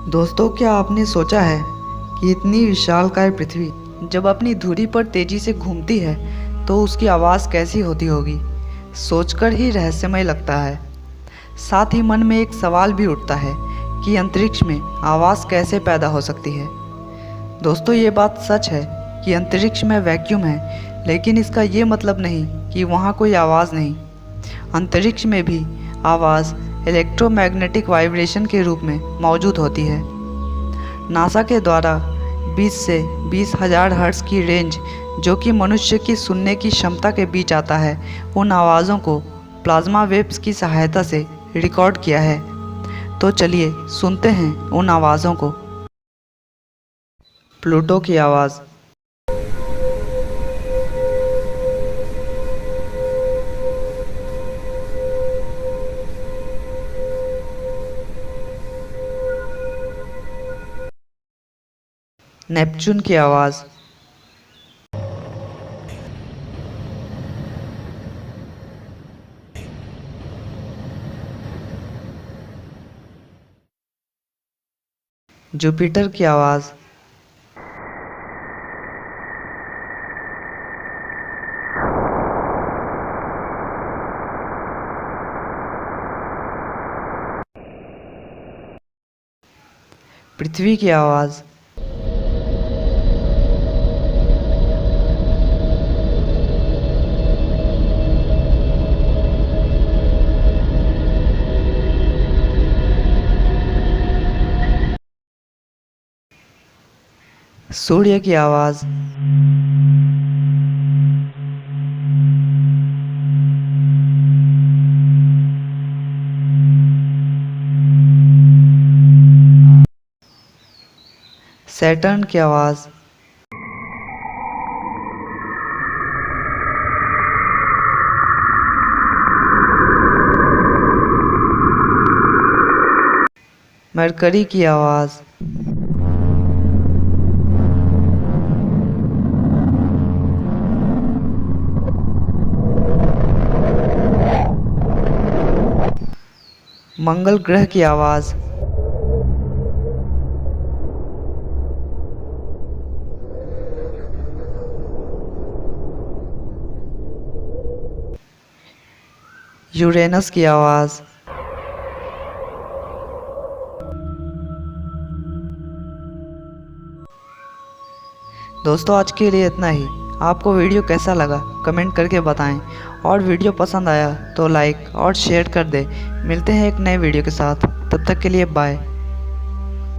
दोस्तों, क्या आपने सोचा है कि इतनी विशालकाय पृथ्वी जब अपनी धुरी पर तेजी से घूमती है तो उसकी आवाज़ कैसी होती होगी। सोचकर ही रहस्यमय लगता है। साथ ही मन में एक सवाल भी उठता है कि अंतरिक्ष में आवाज़ कैसे पैदा हो सकती है। दोस्तों, ये बात सच है कि अंतरिक्ष में वैक्यूम है, लेकिन इसका ये मतलब नहीं कि वहाँ कोई आवाज़ नहीं। अंतरिक्ष में भी आवाज़ इलेक्ट्रोमैग्नेटिक वाइब्रेशन के रूप में मौजूद होती है। नासा के द्वारा 20 से 20,000 हर्ट्ज़ की रेंज, जो कि मनुष्य की सुनने की क्षमता के बीच आता है, उन आवाज़ों को प्लाज्मा वेव्स की सहायता से रिकॉर्ड किया है। तो चलिए सुनते हैं उन आवाज़ों को। प्लूटो की आवाज़। नेपच्यून की आवाज़। जुपिटर की आवाज़। पृथ्वी की आवाज़। सूर्य की आवाज़। सैटर्न की आवाज़। मरकरी की आवाज़। मंगल ग्रह की आवाज़। यूरेनस की आवाज़। दोस्तों, आज के लिए इतना ही। आपको वीडियो कैसा लगा कमेंट करके बताएं, और वीडियो पसंद आया तो लाइक और शेयर कर दें। मिलते हैं एक नए वीडियो के साथ, तब तक के लिए बाय।